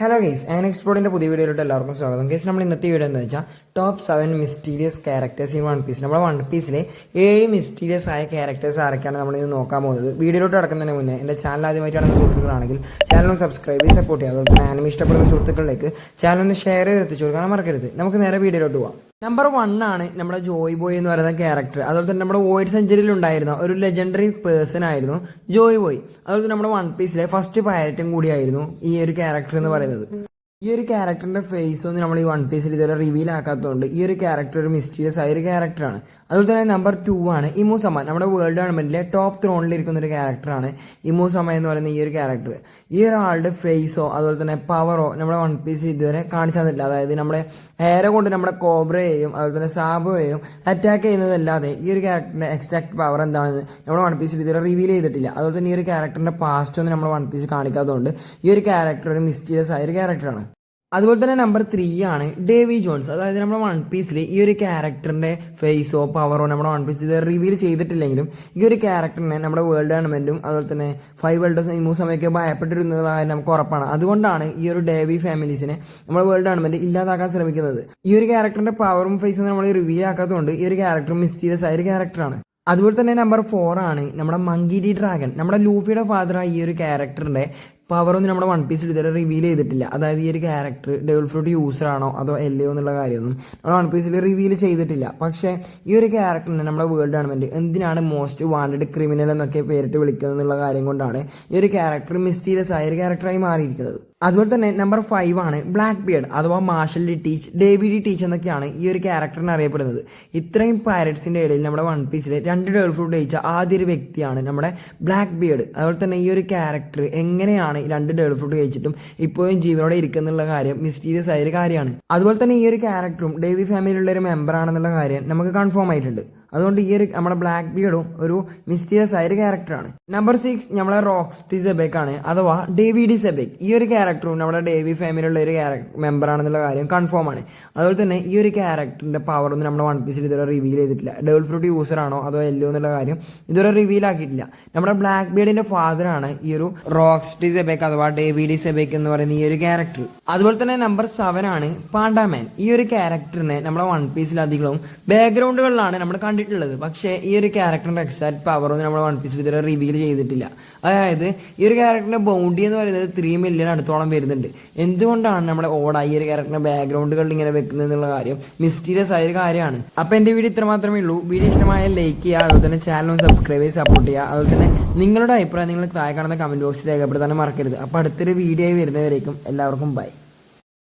Hello guys, an എക്സ്പ്ലോറിൻ്റെ പുതിയ വീഡിയോയിലോട്ട് എല്ലാവർക്കും സ്വാഗതം. ഗൈസ്, നമ്മൾ ഇന്നത്തെ വീഡിയോ എന്ന് വെച്ചാൽ top 7 mysterious characters in One Piece. നമ്മുടെ വൺ പീസിലെ 7 മിസ്റ്റീരിയസ് ആയ ക്യാരക്ടേഴ്സ് ആരൊക്കെയാണ് നമ്മൾ ഇന്ന് നോക്കാൻ പോകുന്നത്. വീഡിയോയിലോട്ട് കിടക്കുന്നതിന് മുന്നേ എൻ്റെ ചാനൽ ആദ്യമായിട്ടാണ് സുഹൃത്തുക്കളാണെങ്കിൽ ചാനൽ ഒന്ന് സബ്സ്ക്രൈബ് ചെയ്ത് സപ്പോർട്ട് ചെയ്യുക. അതുപോലെ തന്നെ ആനിമി ഇഷ്ടപ്പെടുന്ന സുഹൃത്തുക്കളിലേക്ക് ചാനൽ ഒന്ന് ഷെയർ ചെയ്ത് എത്തിച്ചു കൊടുക്കാൻ മറക്കരുത്. നമുക്ക് നേരെ വീഡിയോയിലോട്ട് പോകാം. നമ്പർ 1 ആണ് നമ്മുടെ ജോയ് ബോയ് എന്ന് പറയുന്ന ക്യാരക്ടർ. അതുപോലെ തന്നെ നമ്മുടെ വോയിഡ് സെഞ്ചുറിയിൽ ഉണ്ടായിരുന്ന ഒരു ലെജൻഡറി പേഴ്സൺ ആയിരുന്നു ജോയ് ബോയ്. അതുപോലെ തന്നെ നമ്മുടെ വൺ പീസിലെ ഫസ്റ്റ് പൈലറ്റും കൂടിയായിരുന്നു ഈ ഒരു ക്യാരക്ടർ എന്ന് പറയുന്നത്. ഈ ഒരു ക്യാരക്ടറിന്റെ ഫേസ് ഒന്നും നമ്മൾ ഈ വൺ പീസിൽ ഇതുവരെ റിവീൽ ആക്കാത്തതുകൊണ്ട് ഈ ഒരു ക്യാരക്ടർ ഒരു മിസ്റ്റീരിയസ് ആയ ഒരു ക്യാരക്ടറാണ്. അതുപോലെ തന്നെ നമ്പർ 2 ആണ് ഇമൂസമ. നമ്മുടെ വേൾഡ് ഗവൺമെന്റിലെ ടോപ്പ് ത്രോണിലിരിക്കുന്ന ഒരു ക്യാരക്ടറാണ് ഇമൂസമ എന്ന് പറയുന്ന ഈ ഒരു ക്യാരക്ടർ. ഈ ഒരാളുടെ ഫേസോ അതുപോലെ തന്നെ പവറോ നമ്മുടെ വൺ പീസ് ഇതുവരെ കാണിച്ചു തന്നിട്ടില്ല. അതായത് നമ്മുടെ ഹെയറെ കൊണ്ട് നമ്മുടെ കോബ്രയെയും അതുപോലെ തന്നെ സാബോയെയും അറ്റാക്ക് ചെയ്യുന്നതല്ലാതെ ഈ ഒരു ക്യാരക്ടറിന്റെ എക്സാക്ട് പവർ എന്താണെന്ന് നമ്മുടെ വൺ പീസിൽ ഇതുവരെ റിവീൽ ചെയ്തിട്ടില്ല. അതുപോലെ തന്നെ ഈ ഒരു ക്യാരക്ടറിന്റെ പാസ്റ്റ് ഒന്നും നമ്മുടെ വൺ പീസ് കാണിക്കാത്തതുകൊണ്ട് ഈ ഒരു ക്യാരക്ടർ ഒരു മിസ്റ്റീരിയസ് ആയ ഒരു ക്യാരക്ടറാണ്. അതുപോലെ തന്നെ നമ്പർ 3 ആണ് ഡേവി ജോൺസ്. അതായത് നമ്മുടെ വൺ പീസിൽ ഈ ഒരു ക്യാരക്ടറിന്റെ ഫേസോ പവറോ നമ്മുടെ വൺ പീസ് ഇത് റിവീൽ ചെയ്തിട്ടില്ലെങ്കിലും ഈ ഒരു ക്യാരക്ടറിനെ നമ്മുടെ വേൾഡ് ഗവൺമെന്റും അതുപോലെ തന്നെ 5 വേൾഡേഴ്സും ഇമൂസമയൊക്കെ ഭയപ്പെട്ടിരുന്നതായ നമുക്ക് ഉറപ്പാണ്. അതുകൊണ്ടാണ് ഈ ഒരു ഡേവി ഫാമിലീസിനെ നമ്മുടെ വേൾഡ് ഗവൺമെന്റ് ഇല്ലാതാക്കാൻ ശ്രമിക്കുന്നത്. ഈ ഒരു ക്യാരക്ടറിന്റെ പവറും ഫേസും നമ്മൾ റിവീൽ ആക്കാത്തതുകൊണ്ട് ഈ ഒരു ക്യാരക്ടർ മിസ്റ്റീരിയസ് ആയ ഒരു ക്യാരക്ടറാണ്. അതുപോലെ തന്നെ നമ്പർ 4 ആണ് നമ്മുടെ മങ്കി ഡി ഡ്രാഗൺ. നമ്മുടെ ലൂഫിയുടെ ഫാദറായ ഈ ഒരു ക്യാരക്ടറിന്റെ പവറൊന്നും നമ്മുടെ വൺ പീസിൽ ഇതുവരെ റിവീൽ ചെയ്തിട്ടില്ല. അതായത് ഈ ഒരു ക്യാരക്ടർ ഡെവിൾ ഫ്രൂട്ട് യൂസർ ആണോ അതോ അല്ലയോ എന്നുള്ള കാര്യമൊന്നും നമ്മുടെ വൺ പീസിൽ റിവീൽ ചെയ്തിട്ടില്ല. പക്ഷേ ഈ ഒരു ക്യാരക്ടറിനെ നമ്മുടെ വേൾഡ് ഗവൺമെന്റ് എന്തിനാണ് മോസ്റ്റ് വാണ്ടഡ് ക്രിമിനൽ എന്നൊക്കെ പേരിട്ട് വിളിക്കുന്നത് എന്നുള്ള കാര്യം കൊണ്ടാണ് ഈ ഒരു ക്യാരക്ടർ മിസ്റ്റീരിയസ് ആയ ഒരു ക്യാരക്ടറായി മാറിയിരിക്കുന്നത്. അതുപോലെ തന്നെ നമ്പർ 5 ആണ് ബ്ലാക്ക് ബിയർഡ് അഥവാ Marshall D Teach, Davy D Teach എന്നൊക്കെയാണ് ഈ ഒരു ക്യാരക്ടറിനെ അറിയപ്പെടുന്നത്. ഇത്രയും പൈററ്റ്സിന്റെ ഇടയിൽ നമ്മുടെ വൺ പീസിലെ 2 ഡെവിൾ ഫ്രൂട്ട് ജയിച്ച ആദ്യ ഒരു വ്യക്തിയാണ് നമ്മുടെ ബ്ലാക്ക് ബിയർഡ്. അതുപോലെ തന്നെ ഈ ഒരു ക്യാരക്ടർ എങ്ങനെയാണ് 2 ഡെവിൾ ഫ്രൂട്ട് കഴിച്ചിട്ടും ഇപ്പോഴും ജീവനോടെ ഇരിക്കുന്നുള്ള കാര്യം മിസ്റ്റീരിയസ് ആയ ഒരു കാര്യമാണ്. അതുപോലെ തന്നെ ഈ ഒരു ക്യാരക്ടറും ഡേവി ഫാമിലിയിലുള്ള ഒരു മെമ്പർ ആണെന്നുള്ള കാര്യം നമുക്ക് കൺഫേം ആയിട്ടുണ്ട്. അതുകൊണ്ട് ഈ ഒരു നമ്മുടെ ബ്ലാക്ക് ബിയർഡും ഒരു മിസ്റ്റീരിയസ് ആയ ഒരു ക്യാരക്ടറാണ്. നമ്പർ 6 നമ്മളെ റോക്സ്റ്റി സെബേക്ക് ആണ് അഥവാ ഡേവി ഡി സെബേക്ക്. ഈ ഒരു ക്യാരക്ടറും നമ്മുടെ ഡേവി ഫാമിലിയുള്ള ഒരു മെമ്പർ ആണെന്നുള്ള കാര്യം കൺഫേം ആണ്. അതുപോലെ തന്നെ ഈ ഒരു ക്യാരക്ടറിന്റെ പവർ ഒന്നും നമ്മുടെ വൺ പീസിൽ ഇതുവരെ റിവീൽ ചെയ്തിട്ടില്ല. ഡെവിൾ ഫ്രൂട്ട് യൂസർ ആണോ അതോ എല്ലോ എന്നുള്ള കാര്യം ഇതുവരെ റിവീൽ ആക്കിയിട്ടില്ല. നമ്മുടെ ബ്ലാക്ക് ബിയർഡിന്റെ ഫാദറാണ് ഈ ഒരു റോക്സ്റ്റി സെബേക്ക് അഥവാ ഡേവി ഡി സെബേക്ക് എന്ന് പറയുന്ന ഈ ഒരു ക്യാരക്ടർ. അതുപോലെ തന്നെ നമ്പർ 7 ആണ് പാണ്ടാമാൻ. ഈ ഒരു ക്യാരക്ടറിനെ നമ്മുടെ വൺ പീസിൽ അധികവും ബാക്ക്ഗ്രൗണ്ടുകളിലാണ് നമ്മൾ കണ്ടിട്ടുള്ളത്. പക്ഷേ ഈ ഒരു ക്യാരക്ടറിന്റെ എക്സാക്ട് പവർ ഒന്നും നമ്മുടെ വൺ പീസിൽ ഇതുവരെ റിവീൽ ചെയ്തിട്ടില്ല. അതായത് ഈ ഒരു ക്യാരക്ടറിന്റെ ബൗണ്ടി എന്ന് പറയുന്നത് 3 മില്യൺ അടുത്തോളം വരുന്നുണ്ട്. എന്തുകൊണ്ടാണ് നമ്മുടെ ഓട ഈ ഒരു ക്യാരക്ടറിന്റെ ബാക്ക്ഗ്രൗണ്ടുകളിൽ ഇങ്ങനെ വെക്കുന്നത് എന്നുള്ള കാര്യം മിസ്റ്റീരിയസ് ആയ ഒരു കാര്യമാണ്. അപ്പൊ എന്റെ വീഡിയോ ഇത്ര മാത്രമേ ഉള്ളൂ. വീഡിയോ ഇഷ്ടമായ ലൈക്ക് ചെയ്യുക, അതുപോലെ തന്നെ ചാനൽ ഒന്ന് സബ്സ്ക്രൈബ് ചെയ്ത് സപ്പോർട്ട് ചെയ്യുക. അതുപോലെ തന്നെ നിങ്ങളുടെ അഭിപ്രായം നിങ്ങൾ താഴെ കാണുന്ന കമന്റ് ബോക്സിൽ രേഖപ്പെടുത്താൻ മറക്കരുത്. അപ്പൊ അടുത്തൊരു വീഡിയോ ആയി വരുന്നവരേക്കും എല്ലാവർക്കും ബൈ.